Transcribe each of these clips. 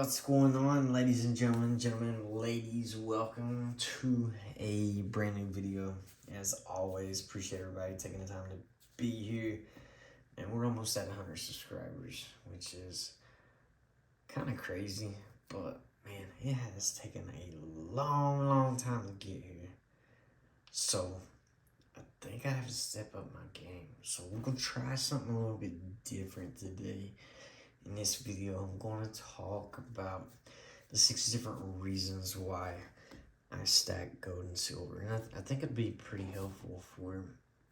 What's going on, ladies and gentlemen, ladies? Welcome to a brand new video. As always, appreciate everybody taking the time to be here. And we're almost at 100 subscribers, which is kind of crazy, but man, it has taken a long time to get here. So I think I have to step up my game. So we're gonna try something a little bit different today. In this video, I'm going to talk about the 6 different reasons why I stack gold and silver. And I think it'd be pretty helpful for,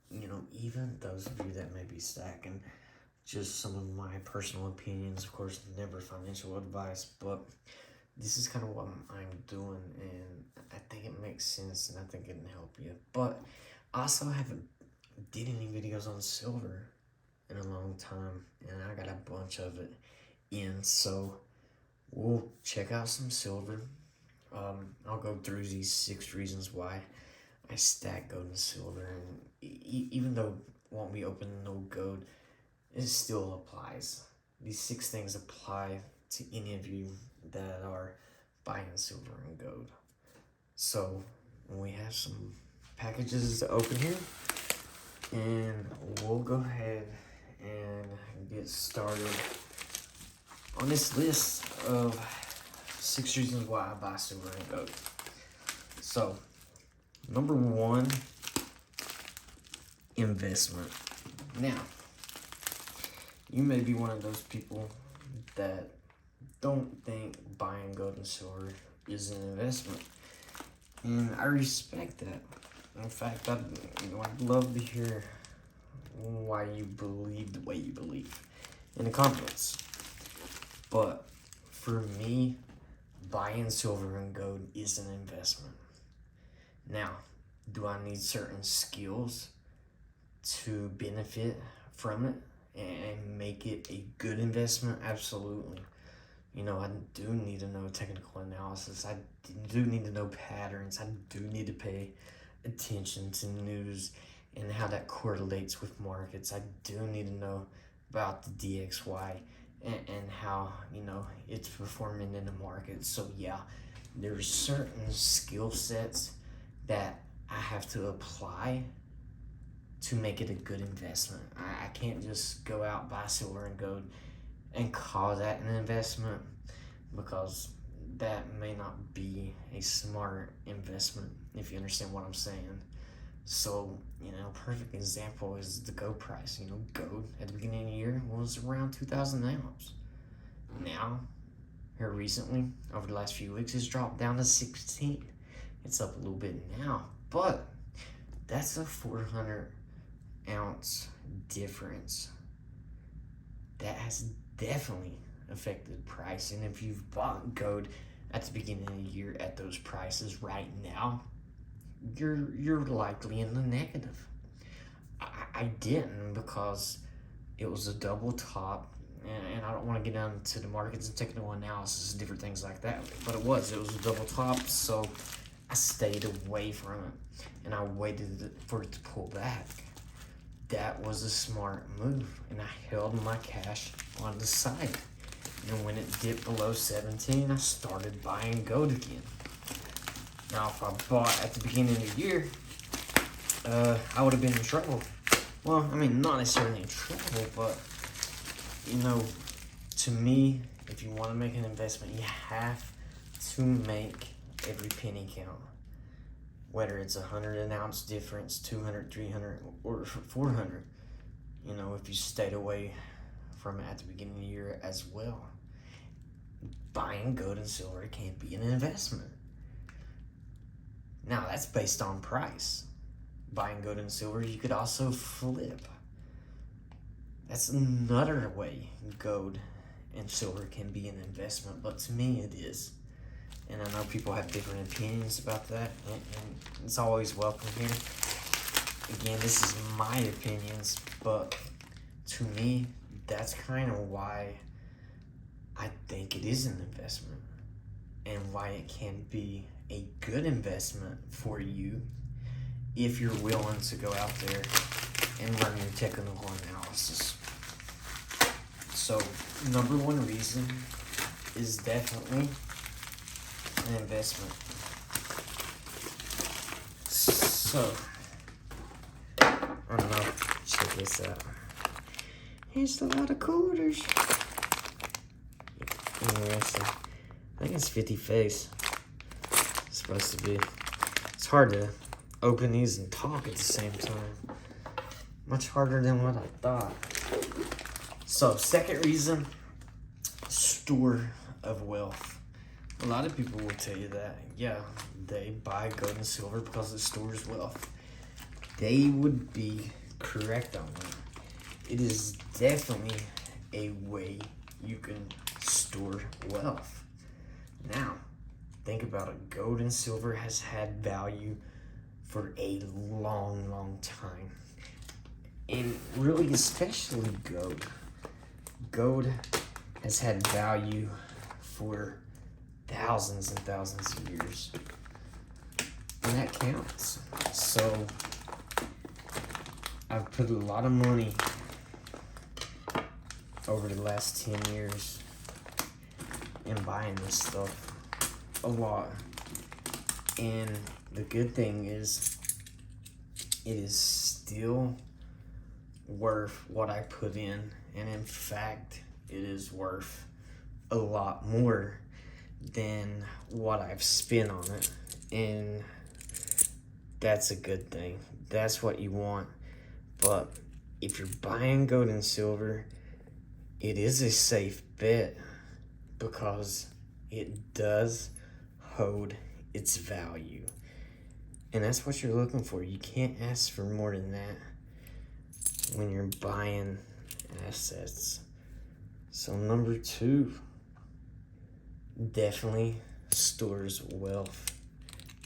even those of you that may be stacking. Just some of my personal opinions, of course, never financial advice, but this is kind of what I'm doing, and I think it makes sense, and I think it can help you. But I also haven't did any videos on silver in a long time, and I got a bunch of it in, so we'll check out some silver. I'll go through these 6 reasons why I stack gold and silver, and even though it won't be open no gold, it still applies. These 6 things apply to any of you that are buying silver and gold. So we have some packages to open here, and we'll go ahead and get started on this list of 6 reasons why I buy silver and gold. So, number 1, investment. Now, you may be one of those people that don't think buying gold and silver is an investment, and I respect that. In fact, I'd love to hear why you believe the way you believe in the comments. But for me, buying silver and gold is an investment. Now, do I need certain skills to benefit from it and make it a good investment? Absolutely. I do need to know technical analysis. I do need to know patterns. I do need to pay attention to news and how that correlates with markets. I do need to know about the DXY and how, it's performing in the market. So yeah, there's certain skill sets that I have to apply to make it a good investment. I can't just go out, buy silver and gold and call that an investment, because that may not be a smart investment, if you understand what I'm saying. So, perfect example is the gold price. Gold at the beginning of the year was around 2,000 an ounce. Now, here recently, over the last few weeks, it's dropped down to 16. It's up a little bit now, but that's a 400 ounce difference. That has definitely affected price. And if you've bought gold at the beginning of the year at those prices right now, you're likely in the negative. I didn't, because it was a double top, and I don't want to get down to the markets and technical analysis and different things like that, but it was a double top, so I stayed away from it, and I waited for it to pull back. That was a smart move, and I held my cash on the side. And when it dipped below 17, I started buying gold again. Now, if I bought at the beginning of the year, I would have been in trouble. Well, not necessarily in trouble, but, to me, if you want to make an investment, you have to make every penny count. Whether it's 100 an ounce difference, 200, 300, or 400. If you stayed away from it at the beginning of the year as well. Buying gold and silver can be an investment. Now, that's based on price. Buying gold and silver, you could also flip. That's another way gold and silver can be an investment, but to me it is. And I know people have different opinions about that, and it's always welcome here. Again, this is my opinions, but to me, that's kind of why I think it is an investment, and why it can be a good investment for you if you're willing to go out there and learn your technical analysis. So, number 1 reason is definitely an investment. So, I don't know. Check this out. Here's a lot of quarters. Interesting. I think it's 50 face. It's supposed to be. It's hard to open these and talk at the same time. Much harder than what I thought. So, second reason, store of wealth. A lot of people will tell you that. Yeah, they buy gold and silver because it stores wealth. They would be correct on that. It is definitely a way you can store wealth. Now, think about it. Gold and silver has had value for a long, long time. And really, especially gold. Gold has had value for thousands and thousands of years. And that counts. So, I've put a lot of money over the last 10 years in buying this stuff. A lot. And the good thing is, it is still worth what I put in. And in fact, it is worth a lot more than what I've spent on it. And that's a good thing. That's what you want. But if you're buying gold and silver, it is a safe bet because it does hold its value. And that's what you're looking for. You can't ask for more than that when you're buying assets. So number 2, definitely stores wealth.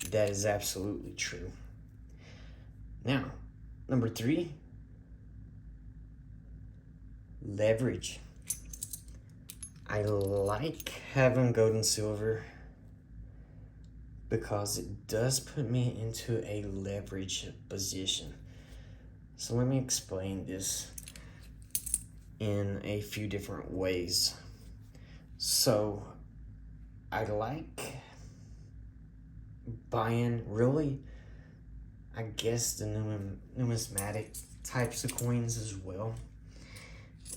That is absolutely true. Now, number 3, leverage. I like having gold and silver because it does put me into a leverage position. So let me explain this in a few different ways. So I like buying really, I guess, the numismatic types of coins as well.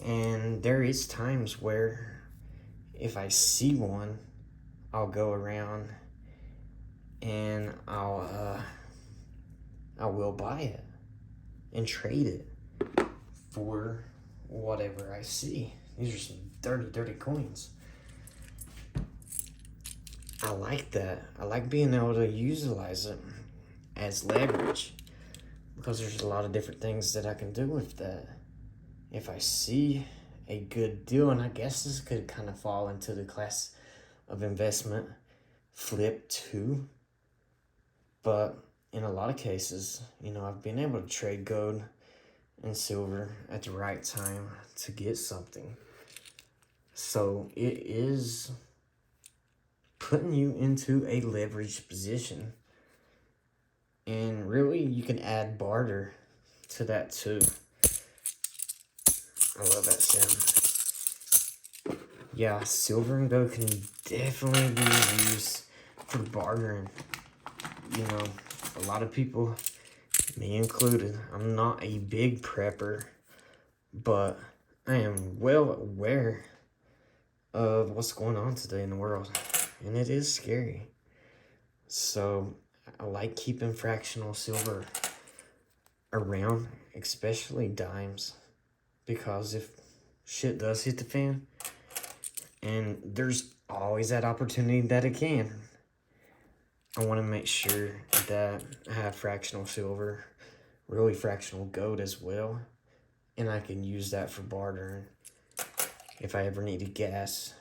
And there is times where if I see one, I'll go around and I will buy it and trade it for whatever I see. These are some dirty coins. I like that. I like being able to utilize it as leverage because there's a lot of different things that I can do with that. If I see a good deal, and I guess this could kind of fall into the class of investment, flip too. But in a lot of cases, I've been able to trade gold and silver at the right time to get something. So it is putting you into a leveraged position. And really, you can add barter to that too. I love that sound. Yeah, silver and gold can definitely be used for bartering. A lot of people, me included, I'm not a big prepper, but I am well aware of what's going on today in the world, and it is scary. So I like keeping fractional silver around, especially dimes, because if shit does hit the fan, and there's always that opportunity that it can, I want to make sure that I have fractional silver, really fractional gold as well, and I can use that for bartering if I ever needed gas,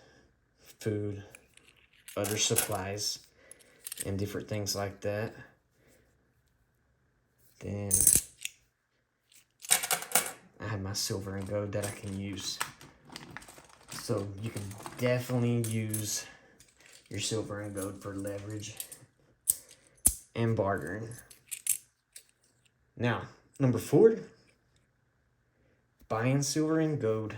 food, other supplies, and different things like that. Then I have my silver and gold that I can use. So you can definitely use your silver and gold for leverage and bartering. Now, number 4, buying silver and gold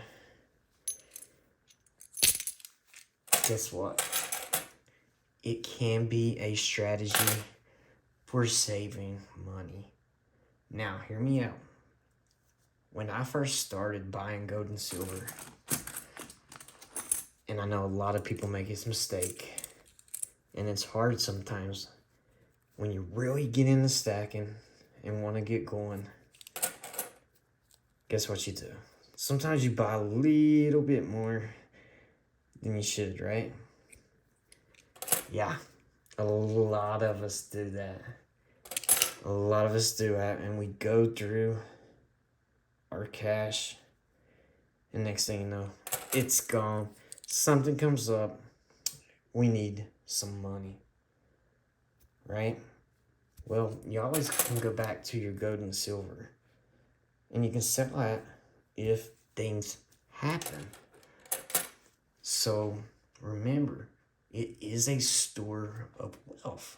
guess what? It can be a strategy for saving money. Now, hear me out. When I first started buying gold and silver, and I know a lot of people make this mistake, and it's hard sometimes when you really get into stacking and want to get going, guess what you do? Sometimes you buy a little bit more than you should, right? Yeah, a lot of us do that. A lot of us do that, and we go through our cash, and next thing you know, it's gone. Something comes up, we need some money, right? Well, you always can go back to your gold and silver, and you can sell that if things happen. So remember, it is a store of wealth.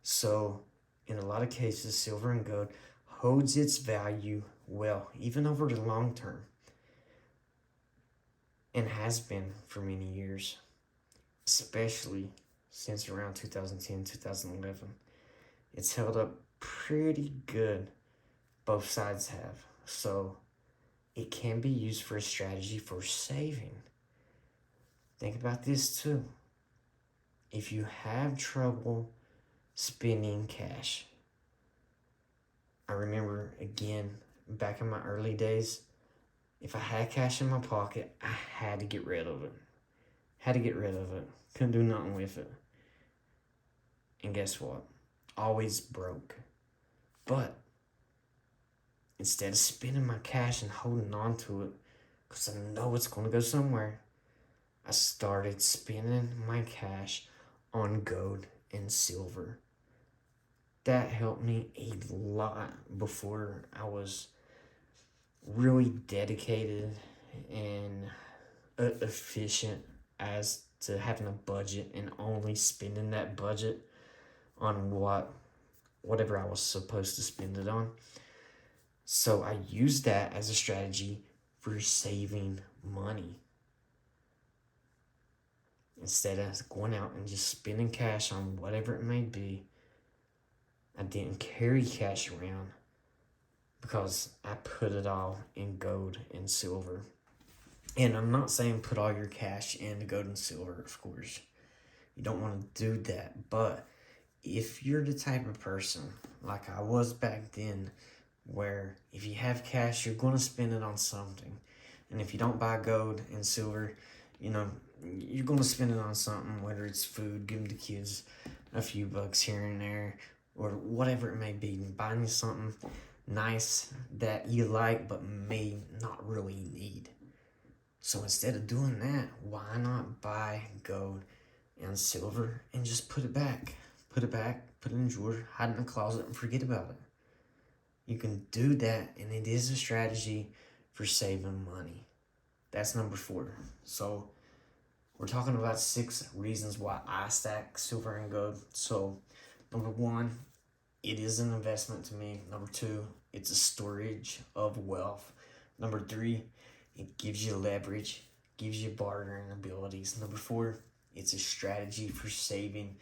So in a lot of cases, silver and gold holds its value well, even over the long term, and has been for many years, especially since around 2010, 2011. It's held up pretty good. Both sides have. So it can be used for a strategy for saving. Think about this too. If you have trouble spending cash, I remember again, back in my early days, if I had cash in my pocket, I had to get rid of it. Couldn't do nothing with it. And guess what? Always broke. But instead of spending my cash and holding on to it, because I know it's going to go somewhere, I started spending my cash on gold and silver. That helped me a lot before I was really dedicated and efficient as to having a budget and only spending that budget on whatever I was supposed to spend it on. So I used that as a strategy for saving money. Instead of going out and just spending cash on whatever it may be, I didn't carry cash around because I put it all in gold and silver. And I'm not saying put all your cash into gold and silver, of course. You don't want to do that. But if you're the type of person, like I was back then, where if you have cash, you're going to spend it on something. And if you don't buy gold and silver, you're going to spend it on something, whether it's food, give them to kids a few bucks here and there, or whatever it may be. Buying you something nice that you like but may not really need. So instead of doing that, why not buy gold and silver and just put it back? Put it in a drawer, hide it in a closet, and forget about it. You can do that, and it is a strategy for saving money. That's number 4. So we're talking about 6 reasons why I stack silver and gold. So number 1, it is an investment to me. Number 2, it's a storage of wealth. Number 3, it gives you leverage, gives you bartering abilities. Number 4, it's a strategy for saving.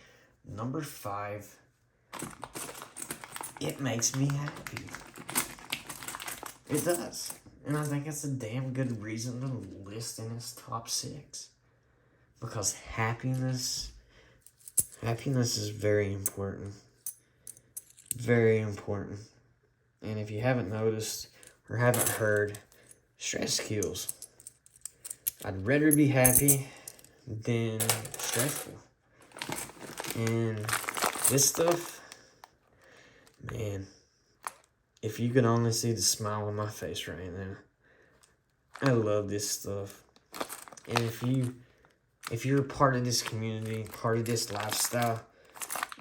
Number 5, it makes me happy. It does. And I think it's a damn good reason to list in its top 6. Because happiness is very important. Very important. And if you haven't noticed or haven't heard, stress kills. I'd rather be happy than stressful. And this stuff, man, if you could only see the smile on my face right now. I love this stuff. And if you're a part of this community, part of this lifestyle,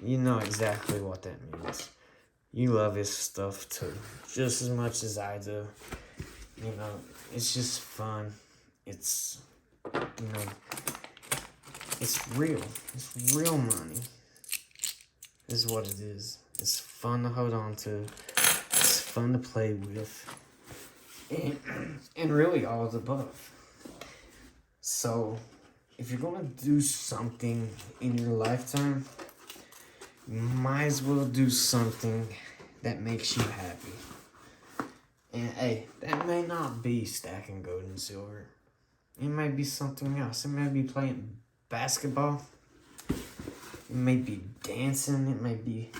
you know exactly what that means. You love this stuff too, just as much as I do. It's just fun. It's real. It's real money. Is what it is. It's fun to hold on to. It's fun to play with. And really all of the above. So, if you're gonna do something in your lifetime, you might as well do something that makes you happy. And hey, that may not be stacking gold and silver. It might be something else. It may be playing basketball. It may be dancing. It may be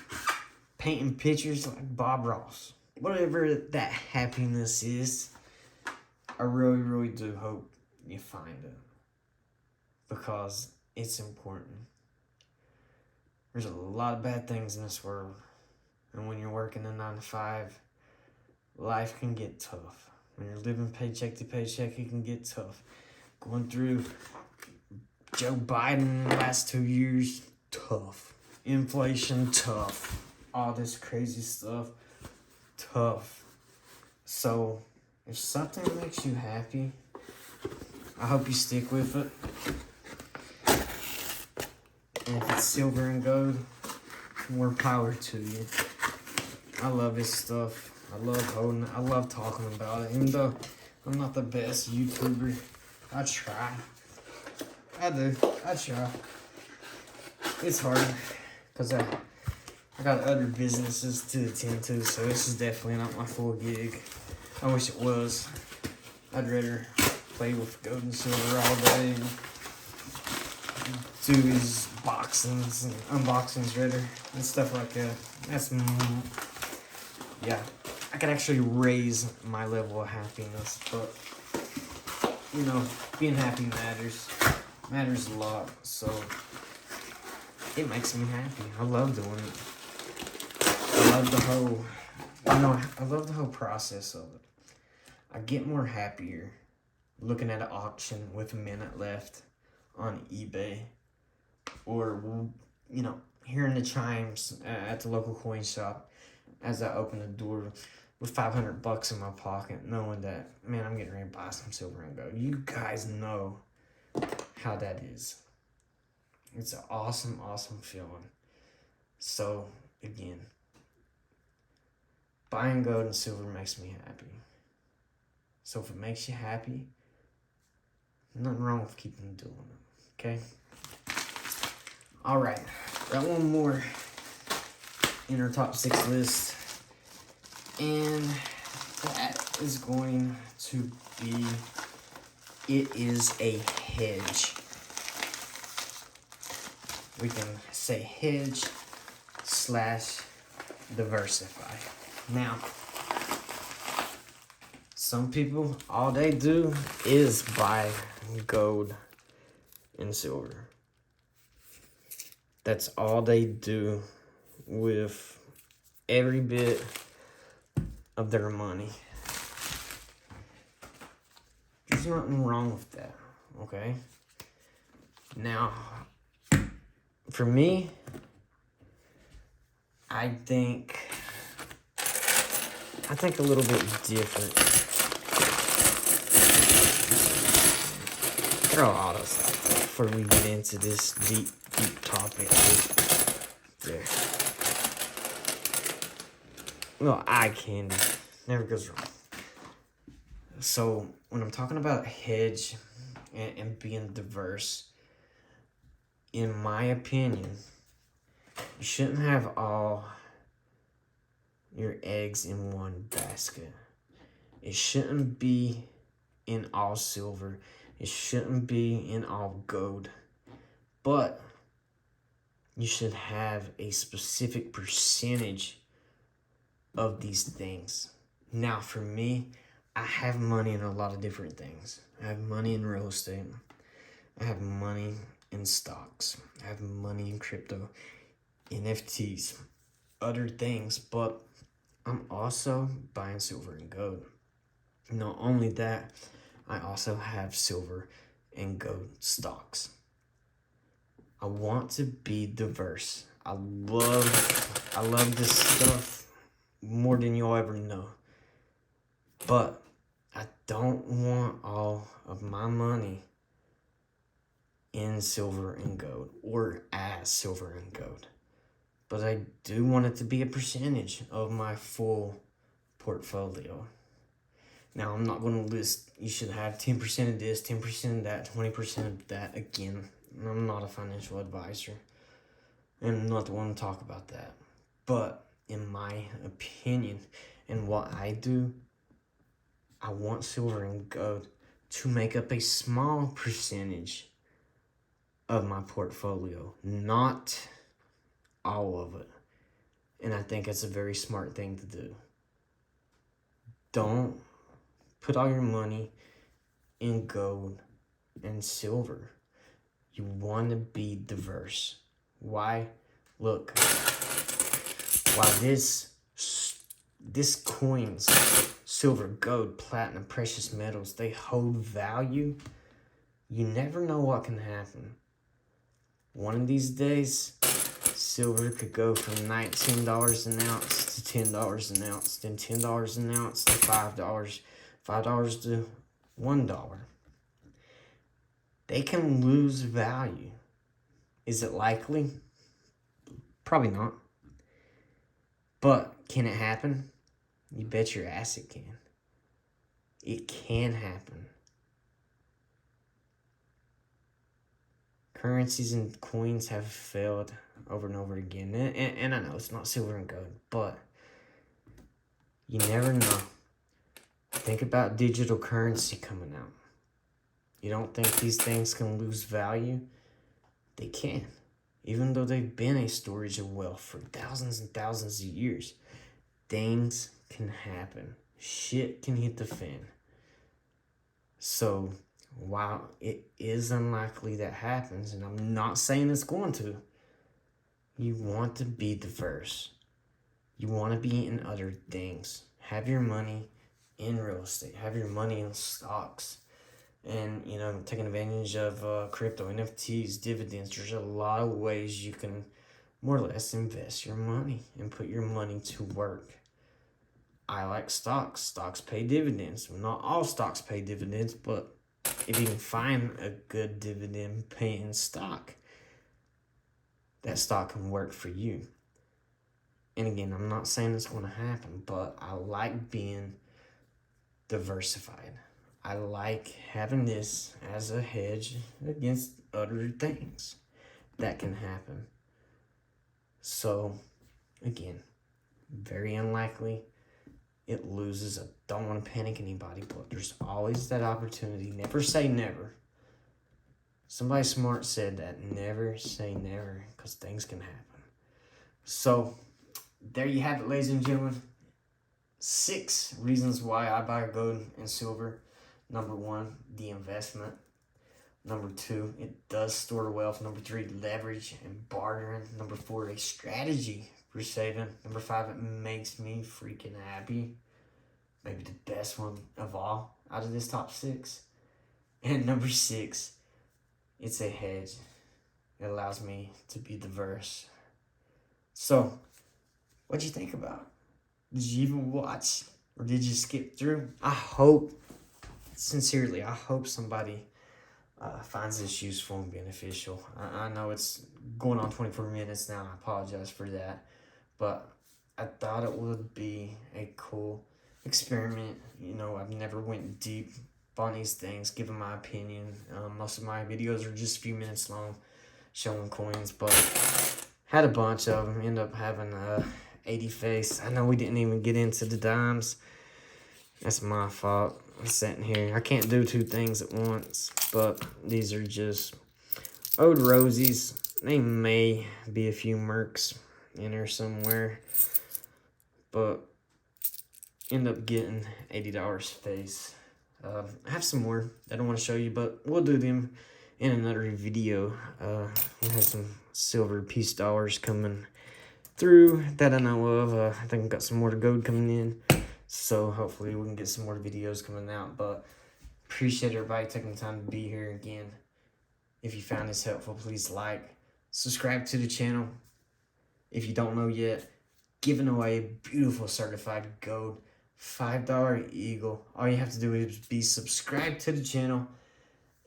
painting pictures like Bob Ross. Whatever that happiness is, I really, really do hope you find it. Because it's important. There's a lot of bad things in this world. And when you're working a 9 to 5, life can get tough. When you're living paycheck to paycheck, it can get tough. Going through Joe Biden the last 2 years, tough. Inflation, tough. All this crazy stuff, tough. So, if something makes you happy, I hope you stick with it. And if it's silver and gold, more power to you. I love this stuff. I love talking about it. Even though I'm not the best YouTuber, I try. I do. I try. It's hard because I got other businesses to attend to, so this is definitely not my full gig. I wish it was. I'd rather play with gold and silver all day and do these boxings and unboxings rather and stuff like that. Yeah, I could actually raise my level of happiness, but you know, being happy matters a lot, so it makes me happy. I love doing it. I love the whole process of it. I get more happier looking at an auction with a minute left on eBay, or you know, hearing the chimes at the local coin shop as I open the door with $500 in my pocket, knowing that, man, I'm getting ready to buy some silver and gold. You guys know how that is. It's an awesome, awesome feeling. So, again, buying gold and silver makes me happy. So if it makes you happy, nothing wrong with keeping doing it, okay? All right, got one more in our top 6 list, and that is going to be, it is a hedge. We can say hedge / diversify. Now, some people, all they do is buy gold and silver. That's all they do with every bit of their money. There's nothing wrong with that, okay? Now, for me, I think a little bit different. Throw all this out there before we get into this deep topic. There. Well, eye candy never goes wrong. So when I'm talking about hedge and being diverse, in my opinion, you shouldn't have all your eggs in one basket. It shouldn't be in all silver. It shouldn't be in all gold. But you should have a specific percentage of these things. Now, for me, I have money in a lot of different things. I have money in real estate. I have money in stocks. I have money in crypto, NFTs, other things, but I'm also buying silver and gold. Not only that, I also have silver and gold stocks. I want to be diverse. I love this stuff more than you'll ever know. But I don't want all of my money in silver and gold or as silver and gold. But I do want it to be a percentage of my full portfolio. Now, I'm not going to list, you should have 10% of this, 10% of that, 20% of that. Again, I'm not a financial advisor. And I'm not the one to talk about that. But in my opinion, and what I do, I want silver and gold to make up a small percentage of my portfolio, not all of it. And I think it's a very smart thing to do. Don't put all your money in gold and silver. You want to be diverse. Why? Look, while this coins, silver, gold, platinum, precious metals, they hold value, you never know what can happen. One of these days, silver could go from $19 an ounce to $10 an ounce, then $10 an ounce to $5, $5 to $1. They can lose value. Is it likely? Probably not. But can it happen? You bet your ass it can. It can happen. Currencies and coins have failed over and over again. And I know it's not silver and gold, but you never know. Think about digital currency coming out. You don't think these things can lose value? They can. Even though they've been a storage of wealth for thousands and thousands of years, things can happen. Shit can hit the fan. So, while it is unlikely that happens, and I'm not saying it's going to, you want to be diverse. You want to be in other things. Have your money in real estate. Have your money in stocks. And, taking advantage of crypto, NFTs, dividends. There's a lot of ways you can more or less invest your money and put your money to work. I like stocks. Stocks pay dividends. Well, not all stocks pay dividends, but if you can find a good dividend paying stock, that stock can work for you. And again, I'm not saying it's going to happen, but I like being diversified. I like having this as a hedge against other things that can happen. So, again, very unlikely it loses. I don't want to panic anybody, but there's always that opportunity. Never say never. Somebody smart said that. Never say never, because things can happen. So, there you have it, ladies and gentlemen. 6 reasons why I buy gold and silver. Number 1, the investment. Number 2, it does store wealth. Number 3, leverage and bartering. Number 4, a strategy for saving. Number 5, it makes me freaking happy. Maybe the best one of all out of this top 6. And number 6, it's a hedge. It allows me to be diverse. So, what'd you think about it? Did you even watch? Or did you skip through? I hope somebody finds this useful and beneficial. I know it's going on 24 minutes now. I apologize for that. But I thought it would be a cool experiment. I've never went deep on these things, giving my opinion. Most of my videos are just a few minutes long, showing coins. But had a bunch of them. Ended up having 80 face. I know we didn't even get into the dimes. That's my fault. I'm sitting here. I can't do 2 things at once, but these are just old rosies. They may be a few mercs in there somewhere, but end up getting $80 face. I have some more that I don't want to show you, but we'll do them in another video. We have some silver piece dollars coming through that I know of. I think I've got some more to gold coming in. So hopefully we can get some more videos coming out. But appreciate everybody taking the time to be here again. If you found this helpful, please like, subscribe to the channel. If you don't know yet, giving away beautiful certified gold $5 Eagle. All you have to do is be subscribed to the channel.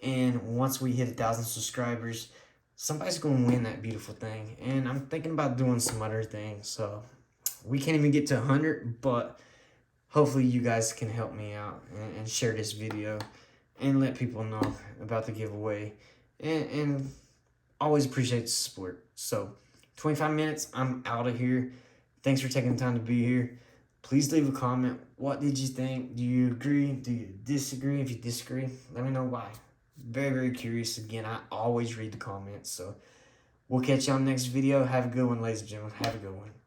And once we hit 1,000 subscribers, somebody's going to win that beautiful thing. And I'm thinking about doing some other things. So we can't even get to 100, but hopefully you guys can help me out and share this video and let people know about the giveaway. And always appreciate the support. So 25 minutes, I'm out of here. Thanks for taking the time to be here. Please leave a comment. What did you think? Do you agree? Do you disagree? If you disagree, let me know why. Very, very curious. Again, I always read the comments. So we'll catch you on the next video. Have a good one, ladies and gentlemen. Have a good one.